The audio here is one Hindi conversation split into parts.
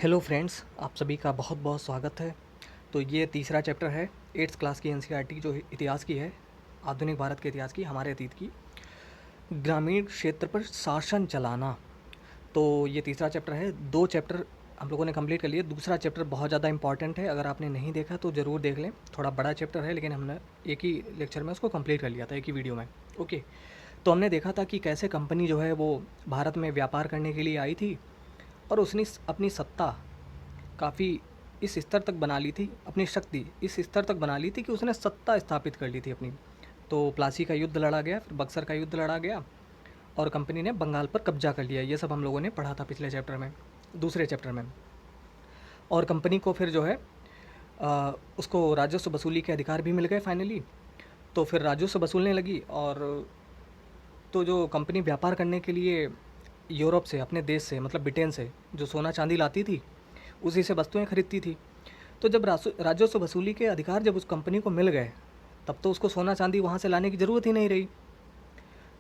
हेलो फ्रेंड्स, आप सभी का बहुत बहुत स्वागत है। तो ये तीसरा चैप्टर है 8th क्लास की एनसीईआरटी जो इतिहास की है, आधुनिक भारत के इतिहास की, हमारे अतीत की, ग्रामीण क्षेत्र पर शासन चलाना। तो ये तीसरा चैप्टर है। 2 चैप्टर हम लोगों ने कंप्लीट कर लिए। दूसरा चैप्टर बहुत ज़्यादा इंपॉर्टेंट है, अगर आपने नहीं देखा तो ज़रूर देख लें। थोड़ा बड़ा चैप्टर है, लेकिन हमने एक ही लेक्चर में उसको कंप्लीट कर लिया था, एक ही वीडियो में। ओके, तो हमने देखा था कि कैसे कंपनी जो है वो भारत में व्यापार करने के लिए आई थी, और उसने अपनी सत्ता काफ़ी इस स्तर तक बना ली थी, अपनी शक्ति इस स्तर तक बना ली थी कि उसने सत्ता स्थापित कर ली थी अपनी। तो प्लासी का युद्ध लड़ा गया, फिर बक्सर का युद्ध लड़ा गया, और कंपनी ने बंगाल पर कब्जा कर लिया। ये सब हम लोगों ने पढ़ा था पिछले चैप्टर में, दूसरे चैप्टर में। और कंपनी को फिर जो है उसको राजस्व वसूली के अधिकार भी मिल गए फाइनली। तो फिर राजस्व वसूलने लगी, और तो जो कंपनी व्यापार करने के लिए यूरोप से, अपने देश से, मतलब ब्रिटेन से जो सोना चांदी लाती थी, उसी से वस्तुएं खरीदती थी। तो जब राजस्व वसूली के अधिकार जब उस कंपनी को मिल गए, तब तो उसको सोना चांदी वहाँ से लाने की ज़रूरत ही नहीं रही।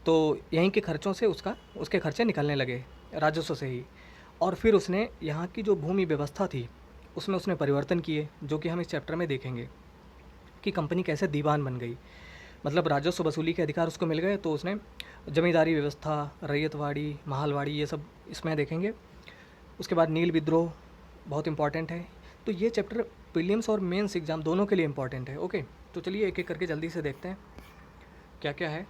तो यहीं के खर्चों से उसके खर्चे निकलने लगे, राजस्व से ही। और फिर उसने यहाँ की जो भूमि व्यवस्था थी उसमें उसने परिवर्तन किए, जो कि हम इस चैप्टर में देखेंगे कि कंपनी कैसे दीवान बन गई। मतलब राजस्व वसूली के अधिकार उसको मिल गए, तो उसने जमींदारी व्यवस्था, रैयतवाड़ी, महालवाड़ी, ये सब इसमें देखेंगे। उसके बाद नील विद्रोह बहुत इंपॉर्टेंट है। तो ये चैप्टर प्रीलिम्स और मेंस एग्ज़ाम दोनों के लिए इंपॉर्टेंट है। ओके, तो चलिए एक एक करके जल्दी से देखते हैं क्या क्या है।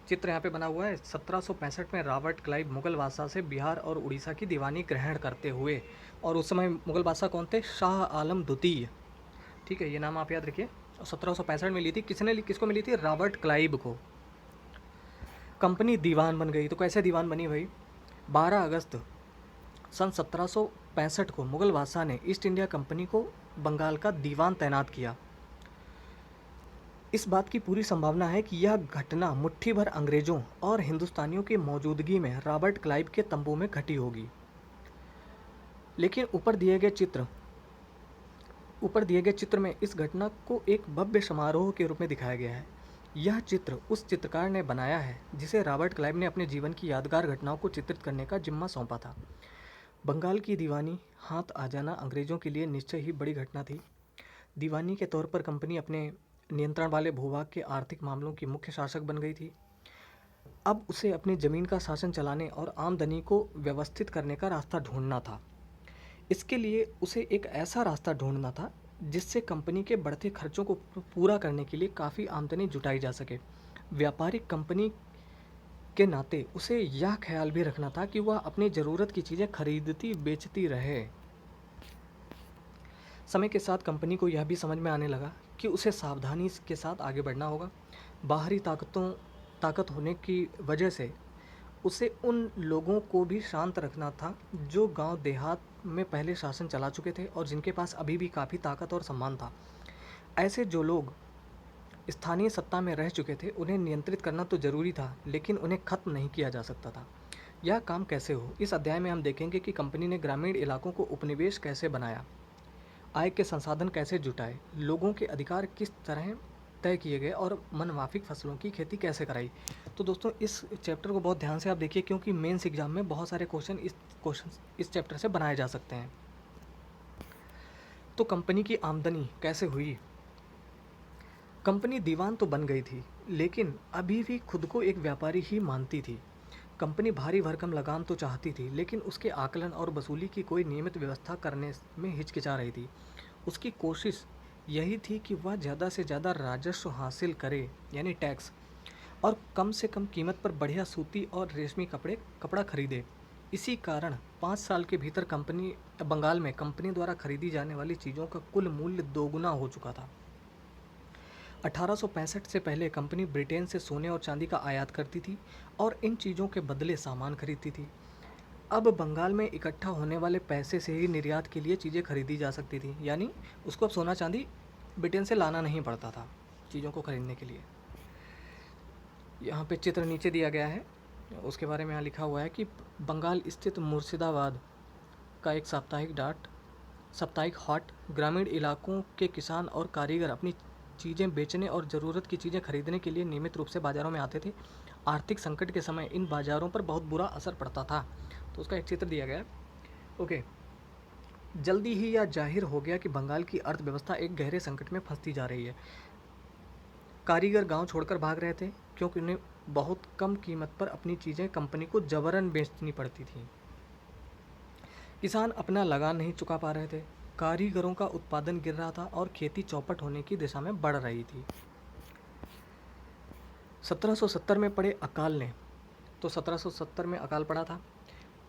चित्र यहाँ पे बना हुआ है। 1765 में रॉबर्ट क्लाइव मुगल बादशाह से बिहार और उड़ीसा की दीवानी ग्रहण करते हुए, और उस समय मुगल बादशाह कौन थे? शाह आलम द्वितीय। ठीक है, ये नाम आप याद रखिए। 1765 में ली थी। किसको मिली थी? रॉबर्ट क्लाइव को। कंपनी दीवान बन गई। तो कैसे दीवान बनी भाई? 12 अगस्त सन 1765 को मुगल बादशाह ने ईस्ट इंडिया कंपनी को बंगाल का दीवान तैनात किया। इस बात की पूरी संभावना है कि यह घटना मुट्ठी भर अंग्रेजों और हिंदुस्तानियों की मौजूदगी में रॉबर्ट क्लाइव के तंबू में घटी होगी। लेकिन ऊपर दिए गए चित्र में इस घटना को एक भव्य समारोह के रूप में दिखाया गया है। यह चित्र उस चित्रकार ने बनाया है जिसे रॉबर्ट क्लाइव ने अपने जीवन की यादगार घटनाओं को चित्रित करने का जिम्मा सौंपा था। बंगाल की दीवानी हाथ आ जाना अंग्रेज़ों के लिए निश्चय ही बड़ी घटना थी। दीवानी के तौर पर कंपनी अपने नियंत्रण वाले भूभाग के आर्थिक मामलों की मुख्य शासक बन गई थी। अब उसे अपनी ज़मीन का शासन चलाने और आमदनी को व्यवस्थित करने का रास्ता ढूंढना था। इसके लिए उसे एक ऐसा रास्ता ढूंढना था जिससे कंपनी के बढ़ते खर्चों को पूरा करने के लिए काफ़ी आमदनी जुटाई जा सके। व्यापारिक कंपनी के नाते उसे यह ख्याल भी रखना था कि वह अपनी ज़रूरत की चीज़ें खरीदती बेचती रहे। समय के साथ कंपनी को यह भी समझ में आने लगा कि उसे सावधानी के साथ आगे बढ़ना होगा। बाहरी ताकत होने की वजह से उसे उन लोगों को भी शांत रखना था जो गांव देहात में पहले शासन चला चुके थे और जिनके पास अभी भी काफ़ी ताकत और सम्मान था। ऐसे जो लोग स्थानीय सत्ता में रह चुके थे उन्हें नियंत्रित करना तो ज़रूरी था, लेकिन उन्हें खत्म नहीं किया जा सकता था। यह काम कैसे हो? इस अध्याय में हम देखेंगे कि कंपनी ने ग्रामीण इलाकों को उपनिवेश कैसे बनाया, आय के संसाधन कैसे जुटाए, लोगों के अधिकार किस तरह तय किए गए, और मनमाफिक फसलों की खेती कैसे कराई। तो दोस्तों इस चैप्टर को बहुत ध्यान से आप देखिए, क्योंकि मेंस एग्जाम में बहुत सारे क्वेश्चन इस चैप्टर से बनाए जा सकते हैं। तो कंपनी की आमदनी कैसे हुई? कंपनी दीवान तो बन गई थी, लेकिन अभी भी खुद को एक व्यापारी ही मानती थी। कंपनी भारी भरकम लगान तो चाहती थी, लेकिन उसके आकलन और वसूली की कोई नियमित व्यवस्था करने में हिचकिचा रही थी। उसकी कोशिश यही थी कि वह ज़्यादा से ज़्यादा राजस्व हासिल करे, यानी टैक्स, और कम से कम कीमत पर बढ़िया सूती और रेशमी कपड़ा खरीदे। इसी कारण 5 साल के भीतर बंगाल में कंपनी द्वारा खरीदी जाने वाली चीज़ों का कुल मूल्य दोगुना हो चुका था। 1865 से पहले कंपनी ब्रिटेन से सोने और चांदी का आयात करती थी और इन चीज़ों के बदले सामान खरीदती थी। अब बंगाल में इकट्ठा होने वाले पैसे से ही निर्यात के लिए चीज़ें खरीदी जा सकती थी, यानी उसको अब सोना चांदी ब्रिटेन से लाना नहीं पड़ता था चीज़ों को खरीदने के लिए। यहाँ पे चित्र नीचे दिया गया है, उसके बारे में यहाँ लिखा हुआ है कि बंगाल स्थित मुर्शिदाबाद का एक साप्ताहिक हाट ग्रामीण इलाकों के किसान और कारीगर अपनी चीज़ें बेचने और ज़रूरत की चीज़ें खरीदने के लिए नियमित रूप से बाज़ारों में आते थे। आर्थिक संकट के समय इन बाज़ारों पर बहुत बुरा असर पड़ता था। तो उसका एक चित्र दिया गया है। ओके, जल्दी ही यह जाहिर हो गया कि बंगाल की अर्थव्यवस्था एक गहरे संकट में फंसती जा रही है। कारीगर गांव छोड़कर भाग रहे थे क्योंकि उन्हें बहुत कम कीमत पर अपनी चीज़ें कंपनी को जबरन बेचनी पड़ती थीं। किसान अपना लगान नहीं चुका पा रहे थे, कारीगरों का उत्पादन गिर रहा था और खेती चौपट होने की दिशा में बढ़ रही थी। 1770 में पड़े अकाल ने, तो 1770 में अकाल पड़ा था,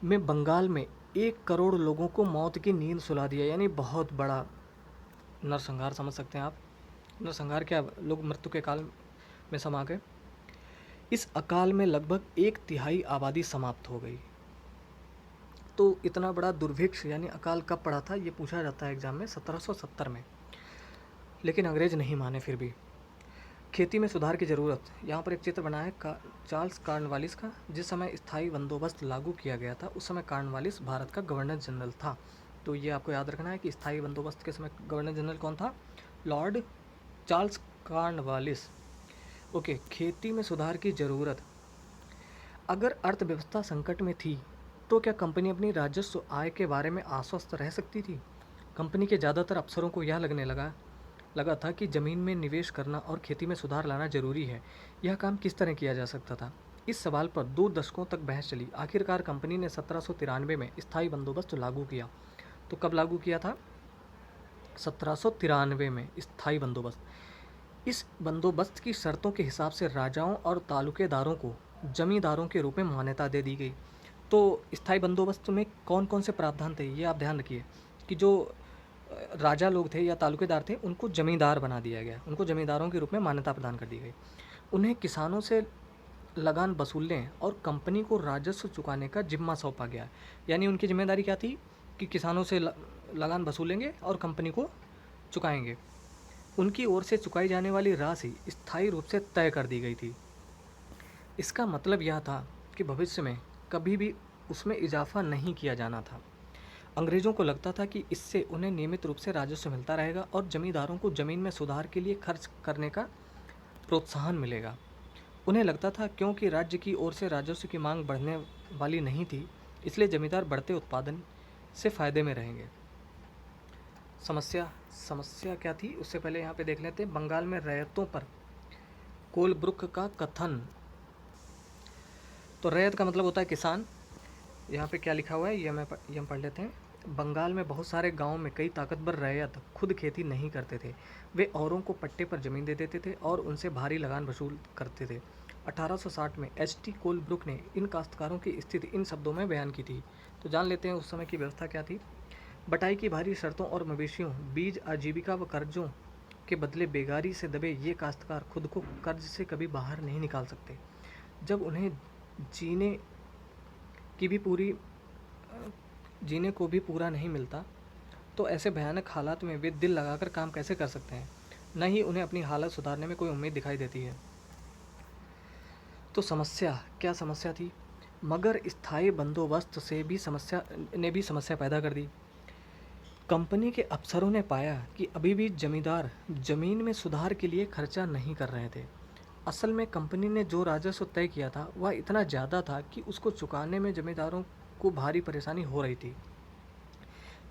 में बंगाल में 1 करोड़ लोगों को मौत की नींद सुला दिया। यानी बहुत बड़ा नरसंहार समझ सकते हैं आप। नरसंहार क्या, लोग मृत्यु के काल में समा गए। इस अकाल में लगभग 1/3 आबादी समाप्त हो गई। तो इतना बड़ा दुर्भिक्ष यानी अकाल कब पड़ा था, ये पूछा जाता है एग्जाम में, 1770 में। लेकिन अंग्रेज नहीं माने फिर भी। खेती में सुधार की ज़रूरत, यहाँ पर एक चित्र बना है चार्ल्स कॉर्नवालिस का। जिस समय स्थायी बंदोबस्त लागू किया गया था उस समय कॉर्नवालिस भारत का गवर्नर जनरल था। तो ये आपको याद रखना है कि स्थायी बंदोबस्त के समय गवर्नर जनरल कौन था, लॉर्ड चार्ल्स कॉर्नवालिस। ओके, खेती में सुधार की ज़रूरत। अगर अर्थव्यवस्था संकट में थी तो क्या कंपनी अपनी राजस्व आय के बारे में आश्वस्त रह सकती थी? कंपनी के ज़्यादातर अफसरों को यह लगने लगा था कि ज़मीन में निवेश करना और खेती में सुधार लाना जरूरी है। यह काम किस तरह किया जा सकता था? इस सवाल पर 2 दशकों तक बहस चली। आखिरकार कंपनी ने 1793 में स्थायी बंदोबस्त लागू किया। तो कब लागू किया था? 1793 में स्थायी बंदोबस्त। इस बंदोबस्त की शर्तों के हिसाब से राजाओं और तालुकेदारों को जमींदारों के रूप में मान्यता दे दी गई। तो स्थायी बंदोबस्त में कौन कौन से प्रावधान थे, ये आप ध्यान रखिए कि जो राजा लोग थे या तालुकेदार थे उनको ज़मींदार बना दिया गया, उनको ज़मींदारों के रूप में मान्यता प्रदान कर दी गई। उन्हें किसानों से लगान वसूलने और कंपनी को राजस्व चुकाने का जिम्मा सौंपा गया। यानी उनकी जिम्मेदारी क्या थी कि किसानों से लगान वसूलेंगे और कंपनी को चुकाएंगे। उनकी ओर से चुकाई जाने वाली राशि स्थायी रूप से तय कर दी गई थी। इसका मतलब यह था कि भविष्य में कभी भी उसमें इजाफा नहीं किया जाना था। अंग्रेज़ों को लगता था कि इससे उन्हें नियमित रूप से राजस्व मिलता रहेगा और जमींदारों को ज़मीन में सुधार के लिए खर्च करने का प्रोत्साहन मिलेगा। उन्हें लगता था क्योंकि राज्य की ओर से राजस्व की मांग बढ़ने वाली नहीं थी, इसलिए जमींदार बढ़ते उत्पादन से फ़ायदे में रहेंगे। समस्या क्या थी उससे पहले यहाँ पे देख लेते हैं। बंगाल में रैयतों पर कोलब्रुक का कथन। तो रैयत का मतलब होता है किसान। यहाँ पे क्या लिखा हुआ है ये हम पढ़ लेते हैं। बंगाल में बहुत सारे गांवों में कई ताकतवर रैयत खुद खेती नहीं करते थे। वे औरों को पट्टे पर ज़मीन दे देते थे और उनसे भारी लगान वसूल करते थे। 1860 में एच.टी. कोलब्रुक ने इन काश्तकारों की स्थिति इन शब्दों में बयान की थी। तो जान लेते हैं उस समय की व्यवस्था क्या थी। बटाई की भारी शर्तों और मवेशियों, बीज, आजीविका व कर्जों के बदले बेगारी से दबे ये काश्तकार खुद को कर्ज से कभी बाहर नहीं निकाल सकते। जब उन्हें जीने को भी पूरा नहीं मिलता तो ऐसे भयानक हालात में वे दिल लगाकर काम कैसे कर सकते हैं? न ही उन्हें अपनी हालत सुधारने में कोई उम्मीद दिखाई देती है। तो क्या समस्या थी? मगर स्थायी बंदोबस्त ने भी समस्या पैदा कर दी। कंपनी के अफसरों ने पाया कि अभी भी जमींदार जमीन में सुधार के लिए खर्चा नहीं कर रहे थे। असल में कंपनी ने जो राजस्व तय किया था वह इतना ज़्यादा था कि उसको चुकाने में जमींदारों को भारी परेशानी हो रही थी।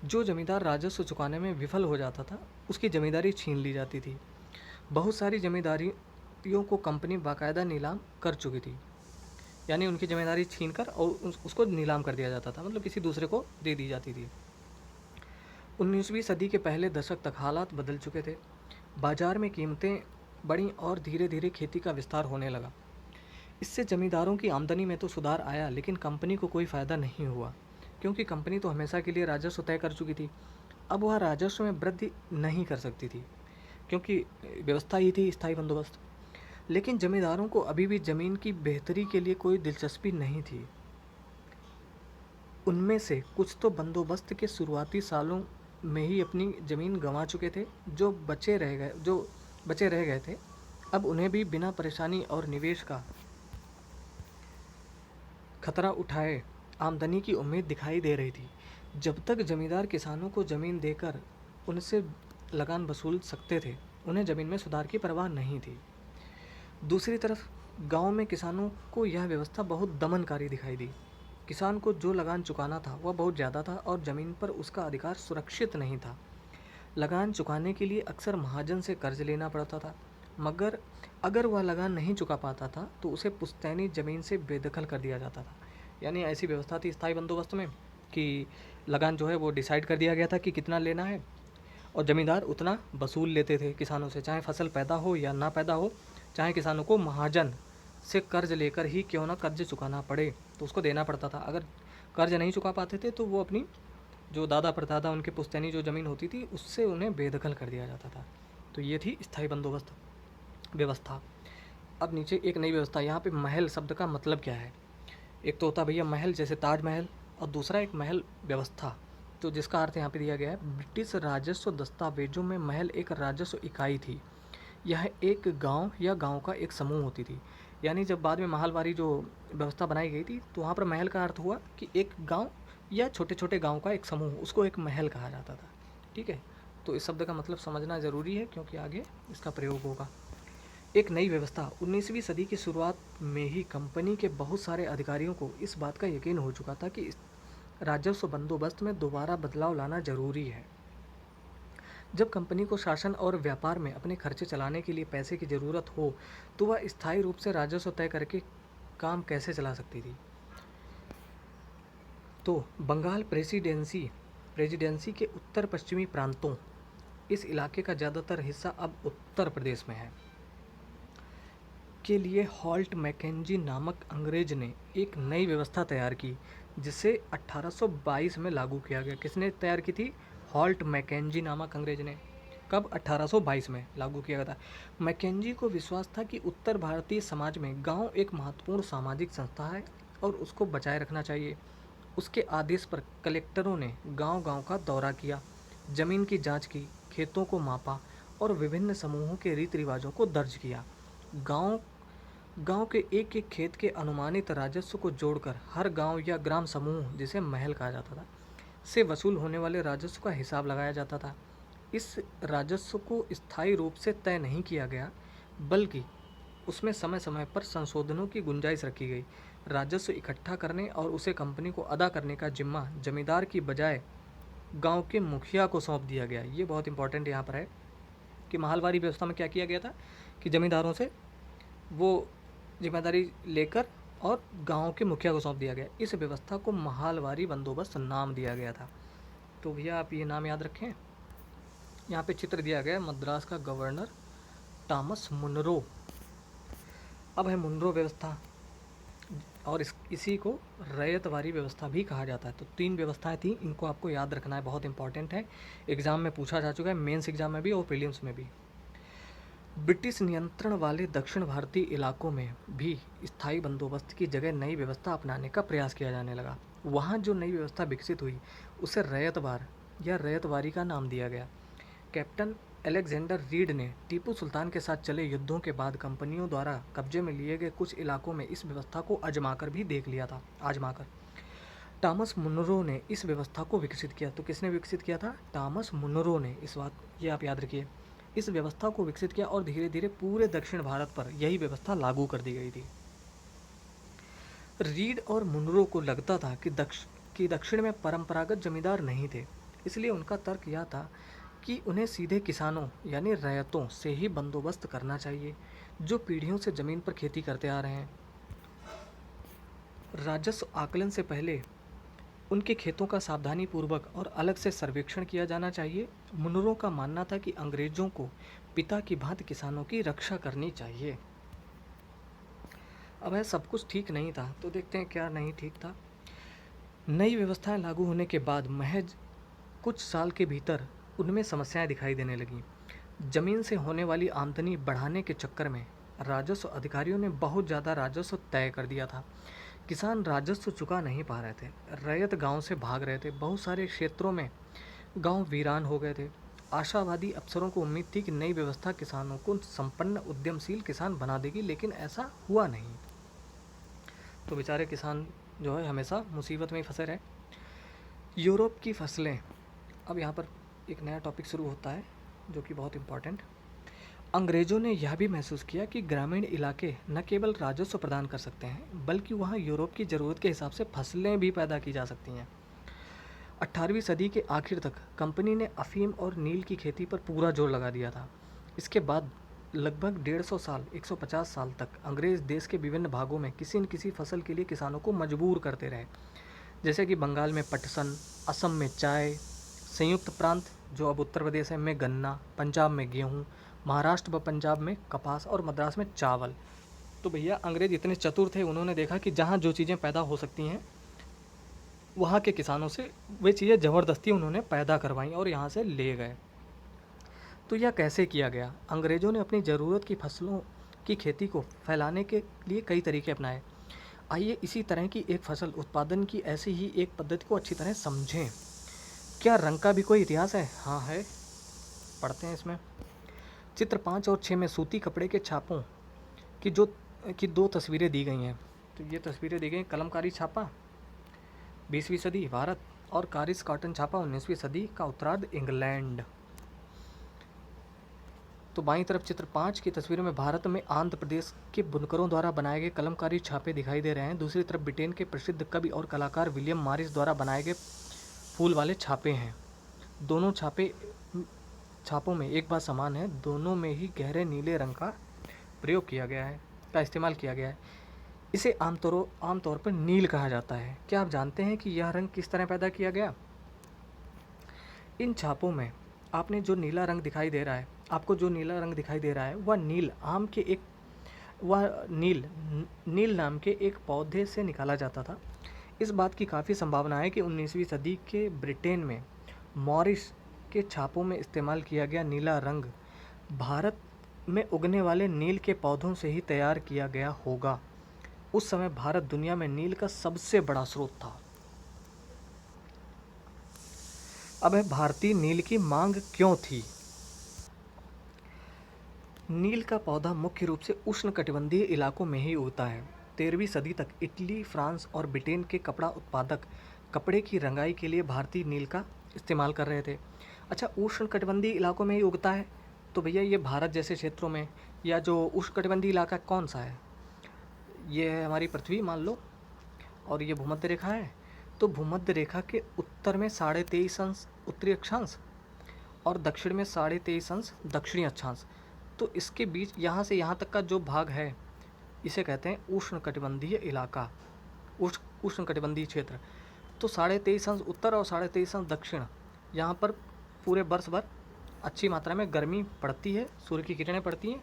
जो जमींदार राजस्व चुकाने में विफल हो जाता था उसकी जमींदारी छीन ली जाती थी। बहुत सारी जमींदारियों को कंपनी बाकायदा नीलाम कर चुकी थी। यानी उनकी जमींदारी छीन कर और उसको नीलाम कर दिया जाता था, मतलब किसी दूसरे को दे दी जाती थी। 19वीं सदी के पहले दशक तक हालात बदल चुके थे। बाजार में कीमतें बढ़ीं और धीरे धीरे खेती का विस्तार होने लगा। इससे जमींदारों की आमदनी में तो सुधार आया लेकिन कंपनी को कोई फ़ायदा नहीं हुआ, क्योंकि कंपनी तो हमेशा के लिए राजस्व तय कर चुकी थी। अब वह राजस्व में वृद्धि नहीं कर सकती थी क्योंकि व्यवस्था ही थी स्थायी बंदोबस्त। लेकिन जमींदारों को अभी भी ज़मीन की बेहतरी के लिए कोई दिलचस्पी नहीं थी। उनमें से कुछ तो बंदोबस्त के शुरुआती सालों में ही अपनी ज़मीन गंवा चुके थे। जो बचे रह गए थे अब उन्हें भी बिना परेशानी और निवेश का खतरा उठाए आमदनी की उम्मीद दिखाई दे रही थी। जब तक जमींदार किसानों को ज़मीन देकर उनसे लगान वसूल सकते थे, उन्हें ज़मीन में सुधार की परवाह नहीं थी। दूसरी तरफ गांव में किसानों को यह व्यवस्था बहुत दमनकारी दिखाई दी। किसान को जो लगान चुकाना था वह बहुत ज़्यादा था और ज़मीन पर उसका अधिकार सुरक्षित नहीं था। लगान चुकाने के लिए अक्सर महाजन से कर्ज लेना पड़ता था, मगर अगर वह लगान नहीं चुका पाता था तो उसे पुश्तैनी ज़मीन से बेदखल कर दिया जाता था। यानी ऐसी व्यवस्था थी स्थायी बंदोबस्त में कि लगान जो है वो डिसाइड कर दिया गया था कि कितना लेना है, और ज़मींदार उतना वसूल लेते थे किसानों से, चाहे फसल पैदा हो या ना पैदा हो, चाहे किसानों को महाजन से कर्ज लेकर ही क्यों ना कर्ज चुकाना पड़े तो उसको देना पड़ता था। अगर कर्ज नहीं चुका पाते थे तो वो अपनी जो दादा परदादा उनके पुश्तैनी जो ज़मीन होती थी उससे उन्हें बेदखल कर दिया जाता था। तो ये थी स्थायी बंदोबस्त व्यवस्था। अब नीचे एक नई व्यवस्था, यहाँ पे महल शब्द का मतलब क्या है। एक तो होता भैया महल जैसे ताजमहल, और दूसरा एक महल व्यवस्था, तो जिसका अर्थ यहाँ पे दिया गया है ब्रिटिश राजस्व दस्तावेजों में महल एक राजस्व इकाई थी। यह एक गांव या गांव का एक समूह होती थी। यानी जब बाद में महलवारी जो व्यवस्था बनाई गई थी तो वहाँ पर महल का अर्थ हुआ कि एक गांव या छोटे छोटे गांव का एक समूह, उसको एक महल कहा जाता था। ठीक है, तो इस शब्द का मतलब समझना ज़रूरी है क्योंकि आगे इसका प्रयोग होगा। एक नई व्यवस्था, 19वीं सदी की शुरुआत में ही कंपनी के बहुत सारे अधिकारियों को इस बात का यकीन हो चुका था कि इस राजस्व बंदोबस्त में दोबारा बदलाव लाना जरूरी है। जब कंपनी को शासन और व्यापार में अपने खर्चे चलाने के लिए पैसे की ज़रूरत हो तो वह स्थायी रूप से राजस्व तय करके काम कैसे चला सकती थी। तो बंगाल प्रेसिडेंसी के उत्तर पश्चिमी प्रांतों, इस इलाके का ज़्यादातर हिस्सा अब उत्तर प्रदेश में है, के लिए हॉल्ट मैकेंजी नामक अंग्रेज ने एक नई व्यवस्था तैयार की जिसे 1822 में लागू किया गया। किसने तैयार की थी? हॉल्ट मैकेंजी नामक अंग्रेज ने। कब? 1822 में लागू किया गया था। मैकेंजी को विश्वास था कि उत्तर भारतीय समाज में गांव एक महत्वपूर्ण सामाजिक संस्था है और उसको बचाए रखना चाहिए। उसके आदेश पर कलेक्टरों ने गांव-गांव का दौरा किया, जमीन की जांच की, खेतों को मापा और विभिन्न समूहों के रीति रिवाजों को दर्ज किया। गांव गांव के एक एक खेत के अनुमानित राजस्व को जोड़कर हर गांव या ग्राम समूह, जिसे महल कहा जाता था, से वसूल होने वाले राजस्व का हिसाब लगाया जाता था। इस राजस्व को स्थायी रूप से तय नहीं किया गया, बल्कि उसमें समय समय पर संशोधनों की गुंजाइश रखी गई। राजस्व इकट्ठा करने और उसे कंपनी को अदा करने का जिम्मा जमींदार की बजाय गांव के मुखिया को सौंप दिया गया। ये बहुत इंपॉर्टेंट यहाँ पर है कि महलवारी व्यवस्था में क्या किया गया था कि जमींदारों से वो जिम्मेदारी लेकर और गांव के मुखिया को सौंप दिया गया। इस व्यवस्था को महलवारी बंदोबस्त नाम दिया गया था। तो भैया आप ये नाम याद रखें। यहाँ पे चित्र दिया गया है मद्रास का गवर्नर टॉमस मुनरो। अब है मुनरो व्यवस्था, और इसी को रैयतवारी व्यवस्था भी कहा जाता है। तो 3 व्यवस्थाएं थी, इनको आपको याद रखना है, बहुत इंपॉर्टेंट है। एग्ज़ाम में पूछा जा चुका है, मेंस एग्ज़ाम में भी और प्रीलिम्स में भी। ब्रिटिश नियंत्रण वाले दक्षिण भारतीय इलाकों में भी स्थायी बंदोबस्त की जगह नई व्यवस्था अपनाने का प्रयास किया जाने लगा। वहाँ जो नई व्यवस्था विकसित हुई उसे रैयतवार या रैयतवारी का नाम दिया गया। कैप्टन अलेक्जेंडर रीड ने टीपू सुल्तान के साथ चले युद्धों के बाद कंपनियों द्वारा कब्जे में लिए गए कुछ इलाकों में इस व्यवस्था को आजमाकर भी देख लिया था। टॉमस मुनरो ने इस व्यवस्था को विकसित किया। तो किसने विकसित किया था? टॉमस मुनरो ने। इस बात ये आप याद रखिए। इस व्यवस्था को विकसित किया और धीरे धीरे पूरे दक्षिण भारत पर यही व्यवस्था लागू कर दी गई थी। रीड और मुनरो को लगता था कि दक्षिण में परंपरागत जमींदार नहीं थे, इसलिए उनका तर्क यह था कि उन्हें सीधे किसानों यानी रैयतों से ही बंदोबस्त करना चाहिए जो पीढ़ियों से ज़मीन पर खेती करते आ रहे हैं। राजस्व आकलन से पहले उनके खेतों का सावधानीपूर्वक और अलग से सर्वेक्षण किया जाना चाहिए। मुनरो का मानना था कि अंग्रेजों को पिता की भांति किसानों की रक्षा करनी चाहिए। अब है सब कुछ ठीक नहीं था, तो देखते हैं क्या नहीं ठीक था। नई व्यवस्थाएं लागू होने के बाद महज कुछ साल के भीतर उनमें समस्याएं दिखाई देने लगीं। जमीन से होने वाली आमदनी बढ़ाने के चक्कर में राजस्व अधिकारियों ने बहुत ज़्यादा राजस्व तय कर दिया था। किसान राजस्व चुका नहीं पा रहे थे, रैयत गांव से भाग रहे थे, बहुत सारे क्षेत्रों में गांव वीरान हो गए थे। आशावादी अफसरों को उम्मीद थी कि नई व्यवस्था किसानों को संपन्न उद्यमशील किसान बना देगी, लेकिन ऐसा हुआ नहीं। तो बेचारे किसान जो है हमेशा मुसीबत में ही फंसे रहे। यूरोप की फसलें, अब यहाँ पर एक नया टॉपिक शुरू होता है जो कि बहुत इम्पॉर्टेंट। अंग्रेज़ों ने यह भी महसूस किया कि ग्रामीण इलाके न केवल राजस्व प्रदान कर सकते हैं, बल्कि वहाँ यूरोप की ज़रूरत के हिसाब से फसलें भी पैदा की जा सकती हैं। 18वीं सदी के आखिर तक कंपनी ने अफ़ीम और नील की खेती पर पूरा जोर लगा दिया था। इसके बाद लगभग 150 साल 150 साल तक अंग्रेज़ देश के विभिन्न भागों में किसी न किसी फसल के लिए किसानों को मजबूर करते रहे। जैसे कि बंगाल में पटसन, असम में चाय, संयुक्त प्रांत जो अब उत्तर प्रदेश है में गन्ना, पंजाब में गेहूँ, महाराष्ट्र व पंजाब में कपास और मद्रास में चावल। तो भैया अंग्रेज़ इतने चतुर थे, उन्होंने देखा कि जहाँ जो चीज़ें पैदा हो सकती हैं वहाँ के किसानों से वे चीज़ें ज़बरदस्ती उन्होंने पैदा करवाईं और यहाँ से ले गए। तो यह कैसे किया गया? अंग्रेज़ों ने अपनी ज़रूरत की फसलों की खेती को फैलाने के लिए कई तरीके अपनाए। आइए इसी तरह की एक फसल उत्पादन की ऐसी ही एक पद्धति को अच्छी तरह समझें। क्या रंग का भी कोई इतिहास है? हाँ है, पढ़ते हैं इसमें। चित्र 5 और 6 में सूती कपड़े के छापों की दो तस्वीरें दी गई हैं। तो ये तस्वीरें दी गई कलमकारी छापा 20वीं सदी भारत और कारिस कॉटन छापा 19वीं सदी का उत्तरार्ध इंग्लैंड। तो बाईं तरफ चित्र 5 की तस्वीर में भारत में आंध्र प्रदेश के बुनकरों द्वारा बनाए गए कलमकारी छापे दिखाई दे रहे हैं। दूसरी तरफ ब्रिटेन के प्रसिद्ध कवि और कलाकार विलियम मॉरिस द्वारा बनाए गए फूल वाले छापे हैं। दोनों छापों में एक बात समान है, दोनों में ही गहरे नीले रंग का इस्तेमाल किया गया है। इसे आमतौर पर नील कहा जाता है। क्या आप जानते हैं कि यह रंग किस तरह पैदा किया गया? इन छापों में आपको जो नीला रंग दिखाई दे रहा है वह नील नाम के एक पौधे से निकाला जाता था। इस बात की काफ़ी संभावना है कि 19वीं सदी के ब्रिटेन में मॉरिस के छापों में इस्तेमाल किया गया नीला रंग भारत में उगने वाले नील के पौधों से ही तैयार किया गया होगा। उस समय भारत दुनिया में नील का सबसे बड़ा स्रोत था। अब है भारतीय नील की मांग क्यों थी? नील का पौधा मुख्य रूप से उष्णकटिबंधीय इलाकों में ही उगता है। 13वीं सदी तक इटली, फ्रांस और ब्रिटेन के कपड़ा उत्पादक कपड़े की रंगाई के लिए भारतीय नील का इस्तेमाल कर रहे थे। अच्छा, उष्णकटिबंधीय इलाकों में ही उगता है, तो भैया ये भारत जैसे क्षेत्रों में, या जो उष्णकटिबंधीय इलाका कौन सा है? ये है हमारी पृथ्वी मान लो, और ये भूमध्य रेखा है। तो भूमध्य रेखा के उत्तर में 23.5 अंश उत्तरी अक्षांश और दक्षिण में 23.5 अंश दक्षिणी अक्षांश। तो इसके बीच यहाँ से यहाँ तक का जो भाग है इसे कहते हैं उष्णकटिबंधीय इलाका, उष्णकटिबंधीय क्षेत्र। तो 23.5 अंश उत्तर और 23.5 अंश दक्षिण, यहाँ पर पूरे वर्ष भर अच्छी मात्रा में गर्मी पड़ती है, सूर्य की किरणें पड़ती हैं।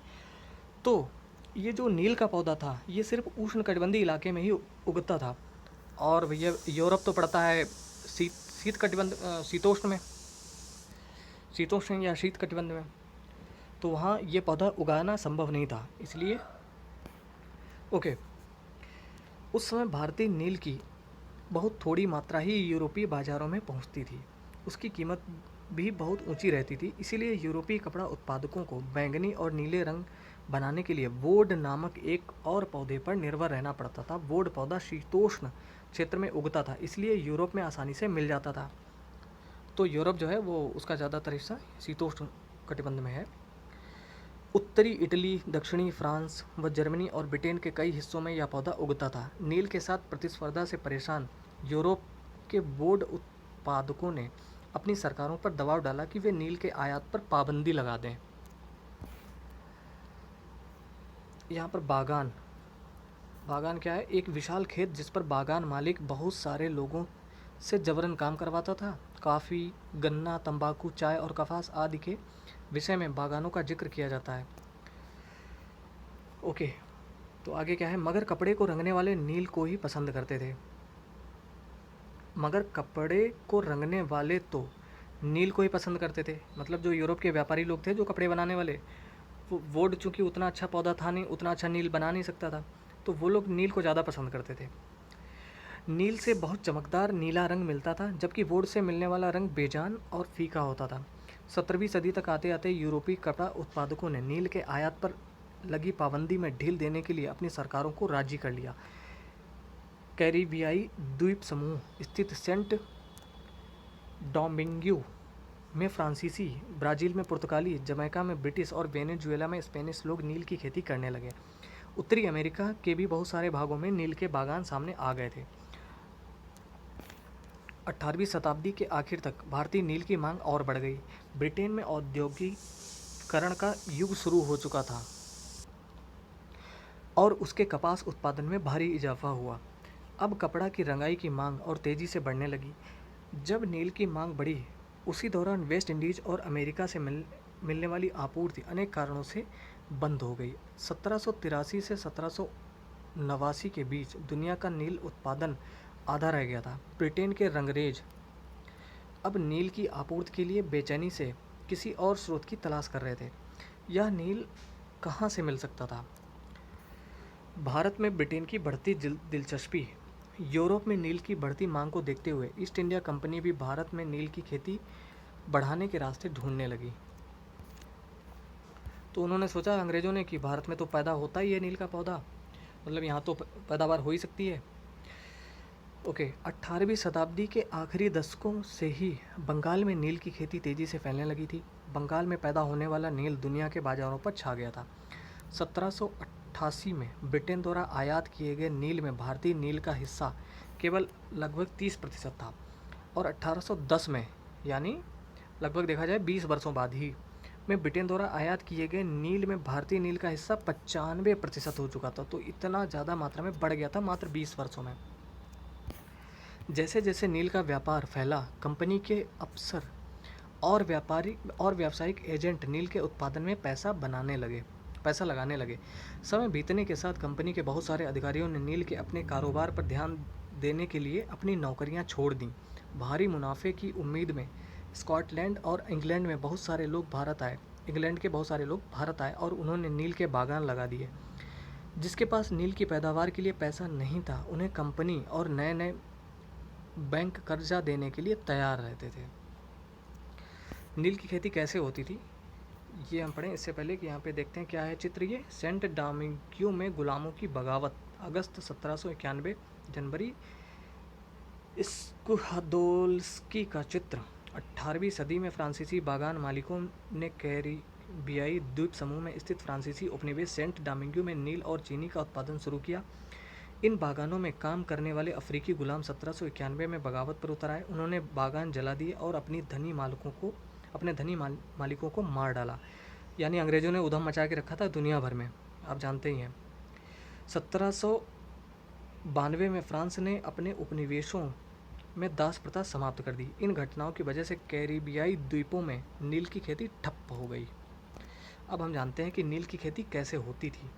तो ये जो नील का पौधा था ये सिर्फ उष्णकटिबंधीय इलाके में ही उगता था। और भैया यूरोप तो पड़ता है शीतोष्ण या शीत कटिबंध में, तो वहाँ ये पौधा उगाना संभव नहीं था। इसलिए उस समय भारतीय नील की बहुत थोड़ी मात्रा ही यूरोपीय बाज़ारों में पहुँचती थी। उसकी कीमत भी बहुत ऊंची रहती थी। इसीलिए यूरोपीय कपड़ा उत्पादकों को बैंगनी और नीले रंग बनाने के लिए वोड नामक एक और पौधे पर निर्भर रहना पड़ता था। वोड पौधा शीतोष्ण क्षेत्र में उगता था, इसलिए यूरोप में आसानी से मिल जाता था। तो यूरोप जो है वो उसका ज़्यादातर हिस्सा शीतोष्ण कटिबंध में है। उत्तरी इटली, दक्षिणी फ्रांस व जर्मनी और ब्रिटेन के कई हिस्सों में यह पौधा उगता था। नील के साथ प्रतिस्पर्धा से परेशान यूरोप के वोड उत्पादकों ने अपनी सरकारों पर दबाव डाला कि वे नील के आयात पर पाबंदी लगा दें। यहाँ पर बागान क्या है? एक विशाल खेत जिस पर बागान मालिक बहुत सारे लोगों से जबरन काम करवाता था। कॉफ़ी, गन्ना, तंबाकू, चाय और कपास आदि के विषय में बागानों का जिक्र किया जाता है। तो आगे क्या है? मगर कपड़े को रंगने वाले नील को ही पसंद करते थे। मतलब जो यूरोप के व्यापारी लोग थे, जो कपड़े बनाने वाले, वो वोड चूँकि उतना अच्छा पौधा था नहीं, उतना अच्छा नील बना नहीं सकता था, तो वो लोग नील को ज़्यादा पसंद करते थे। नील से बहुत चमकदार नीला रंग मिलता था, जबकि वोड से मिलने वाला रंग बेजान और फीका होता था। 17वीं सदी तक आते आते यूरोपीय कपड़ा उत्पादकों ने नील के आयात पर लगी पाबंदी में ढील देने के लिए अपनी सरकारों को राजी कर लिया। कैरिबियाई द्वीप समूह स्थित सेंट डोमिंगो में फ्रांसीसी, ब्राज़ील में पुर्तगाली, जमैका में ब्रिटिश और वेनेजुएला में स्पेनिश लोग नील की खेती करने लगे। उत्तरी अमेरिका के भी बहुत सारे भागों में नील के बागान सामने आ गए थे। 18वीं शताब्दी के आखिर तक भारतीय नील की मांग और बढ़ गई। ब्रिटेन में औद्योगिकरण का युग शुरू हो चुका था और उसके कपास उत्पादन में भारी इजाफा हुआ। अब कपड़ा की रंगाई की मांग और तेज़ी से बढ़ने लगी। जब नील की मांग बढ़ी, उसी दौरान वेस्ट इंडीज़ और अमेरिका से मिलने वाली आपूर्ति अनेक कारणों से बंद हो गई। 1783 से 1789 के बीच दुनिया का नील उत्पादन आधा रह गया था। ब्रिटेन के रंगरेज अब नील की आपूर्ति के लिए बेचैनी से किसी और स्रोत की तलाश कर रहे थे। यह नील कहाँ से मिल सकता था? भारत में ब्रिटेन की बढ़ती दिलचस्पी। यूरोप में नील की बढ़ती मांग को देखते हुए ईस्ट इंडिया कंपनी भी भारत में नील की खेती बढ़ाने के रास्ते ढूंढने लगी। तो उन्होंने सोचा, अंग्रेज़ों ने, कि भारत में तो पैदा होता ही है नील का पौधा, मतलब यहाँ तो पैदावार हो ही सकती है। ओके, 18वीं शताब्दी के आखिरी दशकों से ही बंगाल में नील की खेती तेज़ी से फैलने लगी थी। बंगाल में पैदा होने वाला नील दुनिया के बाज़ारों पर छा गया था। 1788 में ब्रिटेन द्वारा आयात किए गए नील में भारतीय नील का हिस्सा केवल लगभग 30% था और 1810 में, यानी लगभग देखा जाए 20 वर्षों बाद ही, में ब्रिटेन द्वारा आयात किए गए नील में भारतीय नील का हिस्सा 95% हो चुका था। तो इतना ज़्यादा मात्रा में बढ़ गया था मात्र 20 वर्षों में। जैसे जैसे नील का व्यापार फैला, कंपनी के अफसर और व्यावसायिक एजेंट नील के उत्पादन में पैसा लगाने लगे। समय बीतने के साथ कंपनी के बहुत सारे अधिकारियों ने नील के अपने कारोबार पर ध्यान देने के लिए अपनी नौकरियां छोड़ दीं। भारी मुनाफे की उम्मीद में स्कॉटलैंड और इंग्लैंड के बहुत सारे लोग भारत आए और उन्होंने नील के बागान लगा दिए। जिसके पास नील की पैदावार के लिए पैसा नहीं था, उन्हें कंपनी और नए नए बैंक कर्जा देने के लिए तैयार रहते थे। नील की खेती कैसे होती थी, ये हम पढ़ें इससे पहले कि यहाँ पे देखते हैं क्या है चित्र। ये सेंट डोमिंगो में गुलामों की बगावत, अगस्त 1791, जनवरी स्कुहादोल्स्की का चित्र। 18वीं सदी में फ्रांसीसी बागान मालिकों ने कैरिबियाई द्वीप समूह में स्थित फ्रांसीसी उपनिवेश सेंट डोमिंगो में नील और चीनी का उत्पादन शुरू किया। इन बागानों में काम करने वाले अफ्रीकी गुलाम 1791 में बगावत पर उतर आए। उन्होंने बागान जला दिए और अपने धनी मालिकों को मार डाला। यानी अंग्रेज़ों ने उधम मचा के रखा था दुनिया भर में, आप जानते ही हैं। 1792 में फ्रांस ने अपने उपनिवेशों में दास प्रथा समाप्त कर दी। इन घटनाओं की वजह से कैरिबियाई द्वीपों में नील की खेती ठप्प हो गई। अब हम जानते हैं कि नील की खेती कैसे होती थी।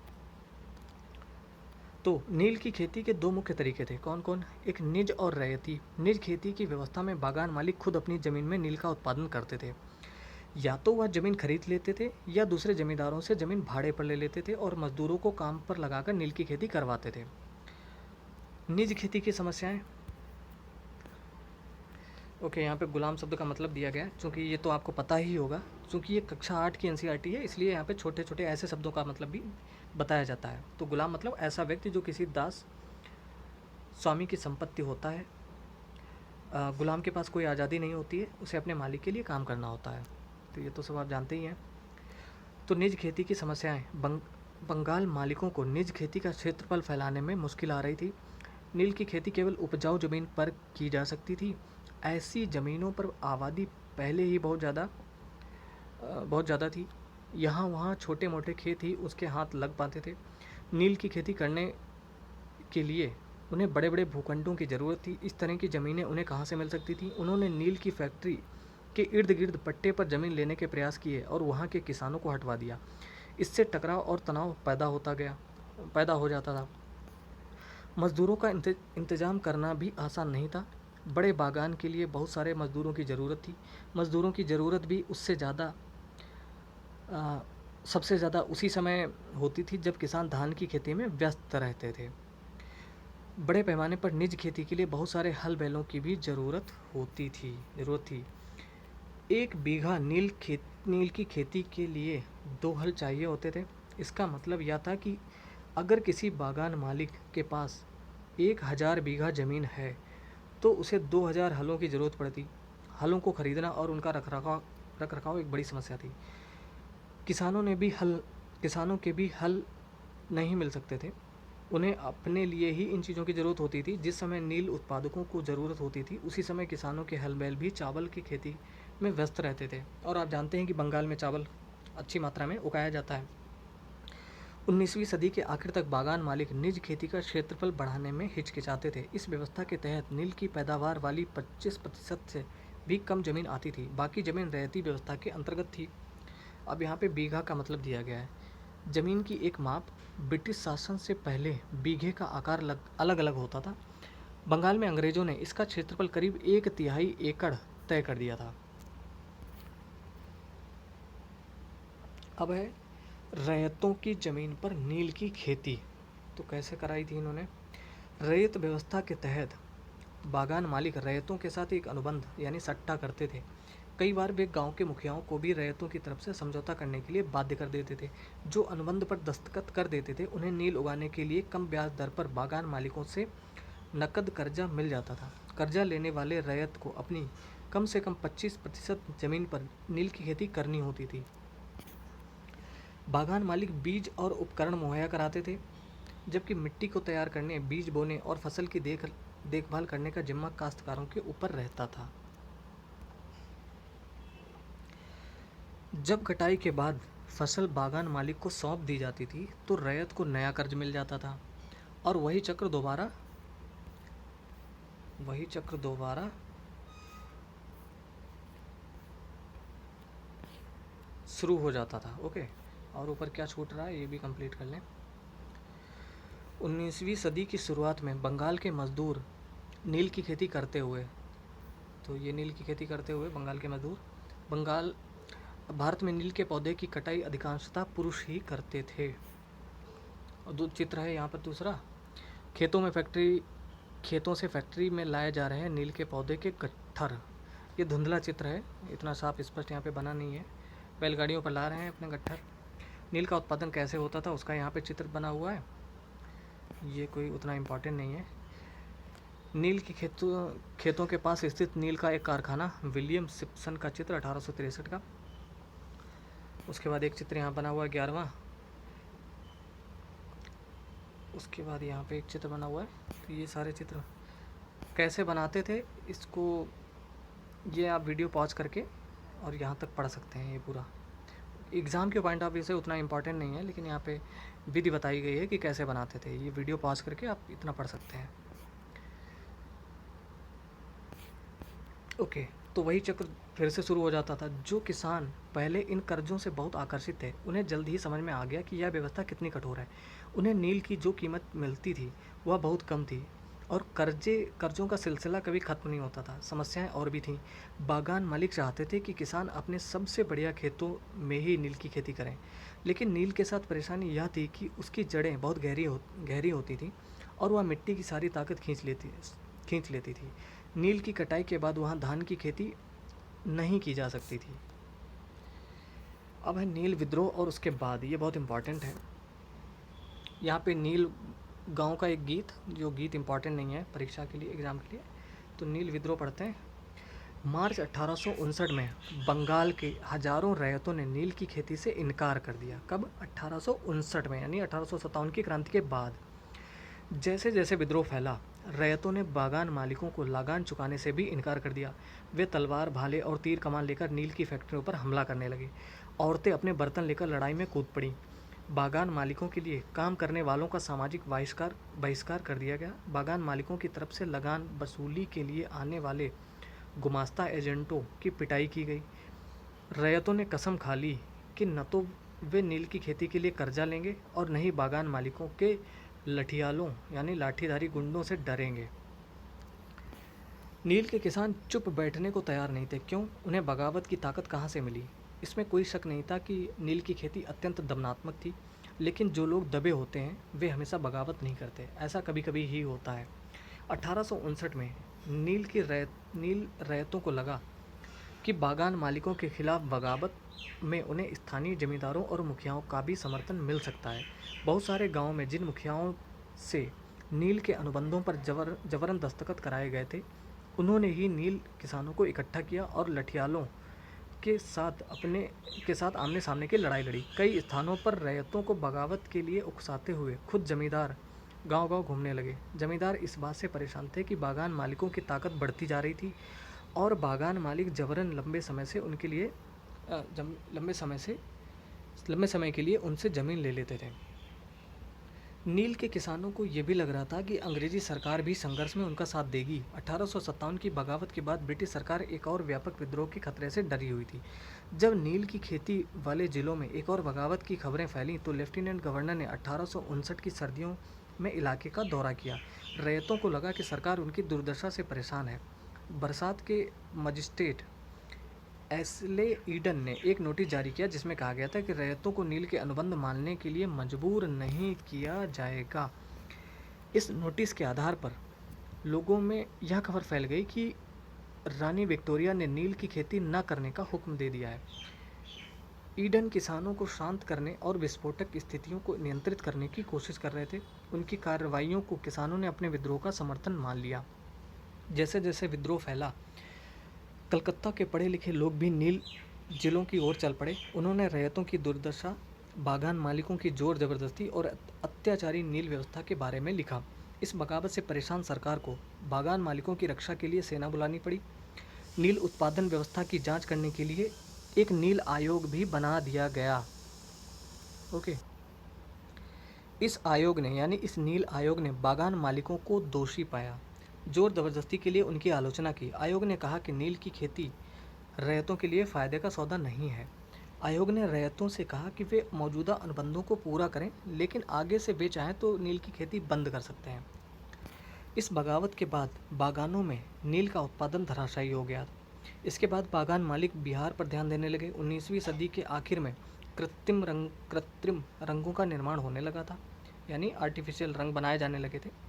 तो नील की खेती के दो मुख्य तरीके थे। कौन कौन? एक निज और रैयती। निज खेती की व्यवस्था में बागान मालिक खुद अपनी ज़मीन में नील का उत्पादन करते थे। या तो वह ज़मीन खरीद लेते थे या दूसरे ज़मींदारों से ज़मीन भाड़े पर ले लेते थे और मजदूरों को काम पर लगाकर नील की खेती करवाते थे। निज खेती की समस्याएं। ओके, यहाँ पे गुलाम शब्द का मतलब दिया गया है, चूँकि ये तो आपको पता ही होगा, चूँकि ये कक्षा 8 की एनसीईआरटी है, इसलिए यहाँ पे छोटे छोटे ऐसे शब्दों का मतलब भी बताया जाता है। तो गुलाम मतलब ऐसा व्यक्ति जो किसी दास स्वामी की संपत्ति होता है। गुलाम के पास कोई आज़ादी नहीं होती है, उसे अपने मालिक के लिए काम करना होता है। तो ये तो सब आप जानते ही हैं। तो निज खेती की समस्याएं। बंगाल मालिकों को निज खेती का क्षेत्रफल फैलाने में मुश्किल आ रही थी। नील की खेती केवल उपजाऊ ज़मीन पर की जा सकती थी। ऐसी ज़मीनों पर आबादी पहले ही बहुत ज़्यादा थी। यहाँ वहाँ छोटे मोटे खेत ही उसके हाथ लग पाते थे। नील की खेती करने के लिए उन्हें बड़े बड़े भूखंडों की ज़रूरत थी। इस तरह की ज़मीनें उन्हें कहाँ से मिल सकती थी? उन्होंने नील की फैक्ट्री के इर्द गिर्द पट्टे पर ज़मीन लेने के प्रयास किए और वहाँ के किसानों को हटवा दिया। इससे टकराव और तनाव पैदा हो जाता था। मज़दूरों का इंतज़ाम करना भी आसान नहीं था। बड़े बागान के लिए बहुत सारे मज़दूरों की ज़रूरत थी। मज़दूरों की ज़रूरत भी सबसे ज़्यादा उसी समय होती थी जब किसान धान की खेती में व्यस्त रहते थे। बड़े पैमाने पर निज खेती के लिए बहुत सारे हल बैलों की भी ज़रूरत थी। 1 बीघा नील की खेती के लिए 2 हल चाहिए होते थे। इसका मतलब यह था कि अगर किसी बागान मालिक के पास 1000 बीघा ज़मीन है तो उसे 2000 हलों की ज़रूरत पड़ती। हलों को खरीदना और उनका रख रखाव एक बड़ी समस्या थी। किसानों के भी हल नहीं मिल सकते थे। उन्हें अपने लिए ही इन चीज़ों की ज़रूरत होती थी। जिस समय नील उत्पादकों को ज़रूरत होती थी, उसी समय किसानों के हल बैल भी चावल की खेती में व्यस्त रहते थे। और आप जानते हैं कि बंगाल में चावल अच्छी मात्रा में उगाया जाता है। 19वीं सदी के आखिर तक बागान मालिक निज खेती का क्षेत्रफल बढ़ाने में हिचकिचाते थे। इस व्यवस्था के तहत नील की पैदावार वाली 25% से भी कम जमीन आती थी। बाकी जमीन रैयती व्यवस्था के अंतर्गत थी। अब यहाँ पे बीघा का मतलब दिया गया है। ज़मीन की एक माप ब्रिटिश शासन से पहले बीघे का आकार अलग अलग होता था। बंगाल में अंग्रेज़ों ने इसका क्षेत्रफल करीब 1/3 एकड़ तय कर दिया था। अब है रैयतों की ज़मीन पर नील की खेती। तो कैसे कराई थी इन्होंने? रैयत व्यवस्था के तहत बागान मालिक रैयतों के साथ एक अनुबंध यानी सट्टा करते थे। कई बार वे गांव के मुखियाओं को भी रैयतों की तरफ से समझौता करने के लिए बाध्य कर देते थे। जो अनुबंध पर दस्तखत कर देते थे, उन्हें नील उगाने के लिए कम ब्याज दर पर बागान मालिकों से नकद कर्जा मिल जाता था। कर्जा लेने वाले रैयत को अपनी कम से कम 25% ज़मीन पर नील की खेती करनी होती थी। बागान मालिक बीज और उपकरण मुहैया कराते थे, जबकि मिट्टी को तैयार करने, बीज बोने और फसल की देखभाल करने का जिम्मा काश्तकारों के ऊपर रहता था। जब कटाई के बाद फसल बागान मालिक को सौंप दी जाती थी, तो रैयत को नया कर्ज मिल जाता था और वही चक्र दोबारा शुरू हो जाता था। ओके, और ऊपर क्या छूट रहा है ये भी कंप्लीट कर लें। 19वीं सदी की शुरुआत में बंगाल के मजदूर नील की खेती करते हुए, तो ये नील की खेती करते हुए बंगाल के मजदूर भारत में नील के पौधे की कटाई अधिकांशतः पुरुष ही करते थे। और चित्र है यहाँ पर दूसरा, खेतों से फैक्ट्री में लाए जा रहे हैं नील के पौधे के गट्ठर। ये धुंधला चित्र है, इतना साफ स्पष्ट यहाँ पे बना नहीं है। बैलगाड़ियों पर ला रहे हैं अपने गट्ठर। नील का उत्पादन कैसे होता था उसका यहाँ पे चित्र बना हुआ है। ये कोई उतना इम्पोर्टेंट नहीं है। नील के खेतों के पास स्थित नील का एक कारखाना, विलियम सिप्सन का चित्र 1863 का। उसके बाद एक चित्र यहाँ बना हुआ है 11वां। उसके बाद यहाँ पे एक चित्र बना हुआ है। तो ये सारे चित्र कैसे बनाते थे इसको, ये आप वीडियो पॉज करके और यहाँ तक पढ़ सकते हैं। ये पूरा एग्ज़ाम के पॉइंट ऑफ व्यू से उतना इम्पोर्टेंट नहीं है, लेकिन यहाँ पे विधि बताई गई है कि कैसे बनाते थे। ये वीडियो पॉज करके आप इतना पढ़ सकते हैं। ओके, तो वही चक्र फिर से शुरू हो जाता था। जो किसान पहले इन कर्जों से बहुत आकर्षित थे, उन्हें जल्द ही समझ में आ गया कि यह व्यवस्था कितनी कठोर है। उन्हें नील की जो कीमत मिलती थी वह बहुत कम थी और कर्जों का सिलसिला कभी ख़त्म नहीं होता था। समस्याएं और भी थीं। बागान मालिक चाहते थे कि किसान अपने सबसे बढ़िया खेतों में ही नील की खेती करें, लेकिन नील के साथ परेशानी यह थी कि उसकी जड़ें बहुत गहरी होती थीं और वह मिट्टी की सारी ताकत खींच लेती थी। नील की कटाई के बाद वहाँ धान की खेती नहीं की जा सकती थी। अब है नील विद्रोह और उसके बाद, ये बहुत इम्पॉर्टेंट है। यहाँ पे नील गांव का एक गीत, जो गीत इम्पॉर्टेंट नहीं है परीक्षा के लिए, एग्ज़ाम के लिए, तो नील विद्रोह पढ़ते हैं। मार्च 1859 में बंगाल के हजारों रैयतों ने नील की खेती से इनकार कर दिया। कब? 1859 में, यानी 1857 की क्रांति के बाद। जैसे जैसे विद्रोह फैला, रैयतों ने बागान मालिकों को लगान चुकाने से भी इनकार कर दिया। वे तलवार, भाले और तीर कमान लेकर नील की फैक्ट्रियों पर हमला करने लगे। औरतें अपने बर्तन लेकर लड़ाई में कूद पड़ीं। बागान मालिकों के लिए काम करने वालों का सामाजिक बहिष्कार कर दिया गया। बागान मालिकों की तरफ से लगान वसूली के लिए आने वाले गुमास्ता एजेंटों की पिटाई की गई। रैयतों ने कसम खा ली कि न तो वे नील की खेती के लिए कर्जा लेंगे और न ही बागान मालिकों के लठियालों यानी लाठीधारी गुंडों से डरेंगे। नील के किसान चुप बैठने को तैयार नहीं थे। क्यों? उन्हें बगावत की ताकत कहाँ से मिली? इसमें कोई शक नहीं था कि नील की खेती अत्यंत दमनात्मक थी, लेकिन जो लोग दबे होते हैं वे हमेशा बगावत नहीं करते। ऐसा कभी कभी ही होता है। 1859 में नील रैयतों को लगा कि बागान मालिकों के खिलाफ बगावत में उन्हें स्थानीय जमींदारों और मुखियाओं का भी समर्थन मिल सकता है। बहुत सारे गांवों में जिन मुखियाओं से नील के अनुबंधों पर जबरन दस्तखत कराए गए थे, उन्होंने ही नील किसानों को इकट्ठा किया और लठियालों के साथ आमने सामने की लड़ाई लड़ी। कई स्थानों पर रैयतों को बगावत के लिए उकसाते हुए खुद जमींदार गांव-गांव घूमने लगे। जमींदार इस बात से परेशान थे कि बागान मालिकों की ताकत बढ़ती जा रही थी और बागान मालिक जबरन लंबे समय के लिए उनसे ज़मीन ले लेते थे। नील के किसानों को ये भी लग रहा था कि अंग्रेजी सरकार भी संघर्ष में उनका साथ देगी। 1857 की बगावत के बाद ब्रिटिश सरकार एक और व्यापक विद्रोह के खतरे से डरी हुई थी। जब नील की खेती वाले जिलों में एक और बगावत की खबरें फैलीं तो लेफ्टिनेंट गवर्नर ने 1859 की सर्दियों में इलाके का दौरा किया। रैयतों को लगा कि सरकार उनकी दुर्दशा से परेशान है। बरसात के मजिस्ट्रेट एस्ले ईडन ने एक नोटिस जारी किया जिसमें कहा गया था कि रैयतों को नील के अनुबंध मानने के लिए मजबूर नहीं किया जाएगा। इस नोटिस के आधार पर लोगों में यह खबर फैल गई कि रानी विक्टोरिया ने नील की खेती न करने का हुक्म दे दिया है। ईडन किसानों को शांत करने और विस्फोटक स्थितियों को नियंत्रित करने की कोशिश कर रहे थे। उनकी कार्रवाइयों को किसानों ने अपने विद्रोह का समर्थन मान लिया। जैसे जैसे विद्रोह फैला, कलकत्ता के पढ़े लिखे लोग भी नील जिलों की ओर चल पड़े। उन्होंने रैयतों की दुर्दशा, बागान मालिकों की जोर जबरदस्ती और अत्याचारी नील व्यवस्था के बारे में लिखा। इस बगावत से परेशान सरकार को बागान मालिकों की रक्षा के लिए सेना बुलानी पड़ी। नील उत्पादन व्यवस्था की जांच करने के लिए एक नील आयोग भी बना दिया गया। ओके, इस नील आयोग ने बागान मालिकों को दोषी पाया, जोर जबरदस्ती के लिए उनकी आलोचना की। आयोग ने कहा कि नील की खेती रैयतों के लिए फ़ायदे का सौदा नहीं है। आयोग ने रैयतों से कहा कि वे मौजूदा अनुबंधों को पूरा करें, लेकिन आगे से वे चाहें तो नील की खेती बंद कर सकते हैं। इस बगावत के बाद बागानों में नील का उत्पादन धराशायी हो गया। इसके बाद बागान मालिक बिहार पर ध्यान देने लगे। 19वीं सदी के आखिर में कृत्रिम रंगों का निर्माण होने लगा था, यानी आर्टिफिशियल रंग बनाए जाने लगे थे।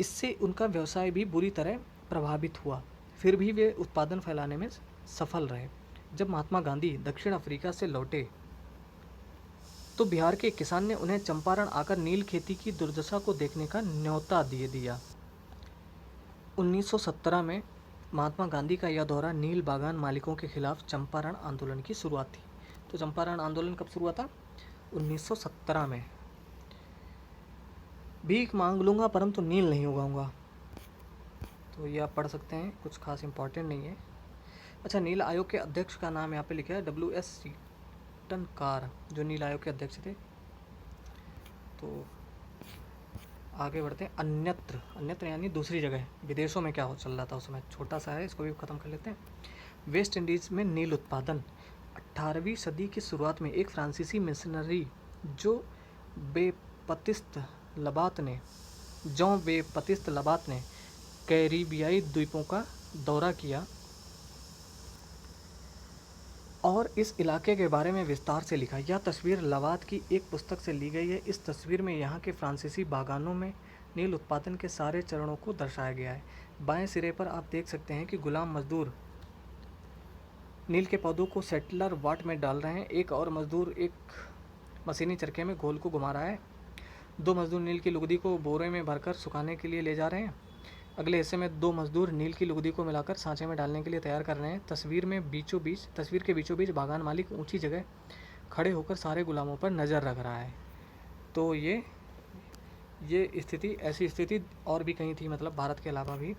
इससे उनका व्यवसाय भी बुरी तरह प्रभावित हुआ। फिर भी वे उत्पादन फैलाने में सफल रहे। जब महात्मा गांधी दक्षिण अफ्रीका से लौटे तो बिहार के किसान ने उन्हें चंपारण आकर नील खेती की दुर्दशा को देखने का न्योता दे दिया। 1917 में महात्मा गांधी का यह दौरा नील बागान मालिकों के खिलाफ चंपारण आंदोलन की शुरुआत थी। तो चंपारण आंदोलन कब शुरू हुआ था? 1917 में। भीख मांग लूँगा परंतु नील नहीं उगाऊंगा। तो ये आप पढ़ सकते हैं, कुछ खास इंपॉर्टेंट नहीं है। अच्छा, नील आयोग के अध्यक्ष का नाम यहाँ पे लिखा है W.S. सीटन कार, जो नील आयोग के अध्यक्ष थे। तो आगे बढ़ते हैं। अन्यत्र यानी दूसरी जगह, विदेशों में क्या हो चल रहा था उस समय, छोटा सा है, इसको भी ख़त्म कर लेते हैं। वेस्ट इंडीज़ में नील उत्पादन। 18वीं सदी की शुरुआत में एक फ्रांसीसी मिशनरी जो बेपतिस्त लबात ने कैरिबियाई द्वीपों का दौरा किया और इस इलाके के बारे में विस्तार से लिखा। यह तस्वीर लबात की एक पुस्तक से ली गई है। इस तस्वीर में यहाँ के फ्रांसीसी बागानों में नील उत्पादन के सारे चरणों को दर्शाया गया है। बाएं सिरे पर आप देख सकते हैं कि गुलाम मजदूर नील के पौधों को सेटलर वाट में डाल रहे हैं। एक और मजदूर एक मशीनी चरखे में घोल को घुमा रहा है। 2 मजदूर नील की लुगदी को बोरे में भरकर सुखाने के लिए ले जा रहे हैं। अगले हिस्से में 2 मजदूर नील की लुगदी को मिलाकर सांचे में डालने के लिए तैयार कर रहे हैं। तस्वीर के बीचों बीच बागान मालिक ऊंची जगह खड़े होकर सारे गुलामों पर नज़र रख रहा है। तो ये ऐसी स्थिति और भी कहीं थी, मतलब भारत के अलावा भी।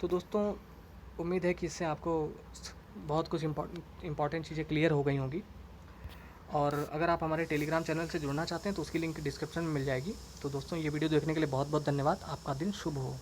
तो दोस्तों, उम्मीद है कि इससे आपको बहुत कुछ इम्पॉर्टेंट चीज़ें क्लियर हो गई होंगी। और अगर आप हमारे टेलीग्राम चैनल से जुड़ना चाहते हैं तो उसकी लिंक डिस्क्रिप्शन में मिल जाएगी। तो दोस्तों, ये वीडियो देखने के लिए बहुत बहुत धन्यवाद। आपका दिन शुभ हो।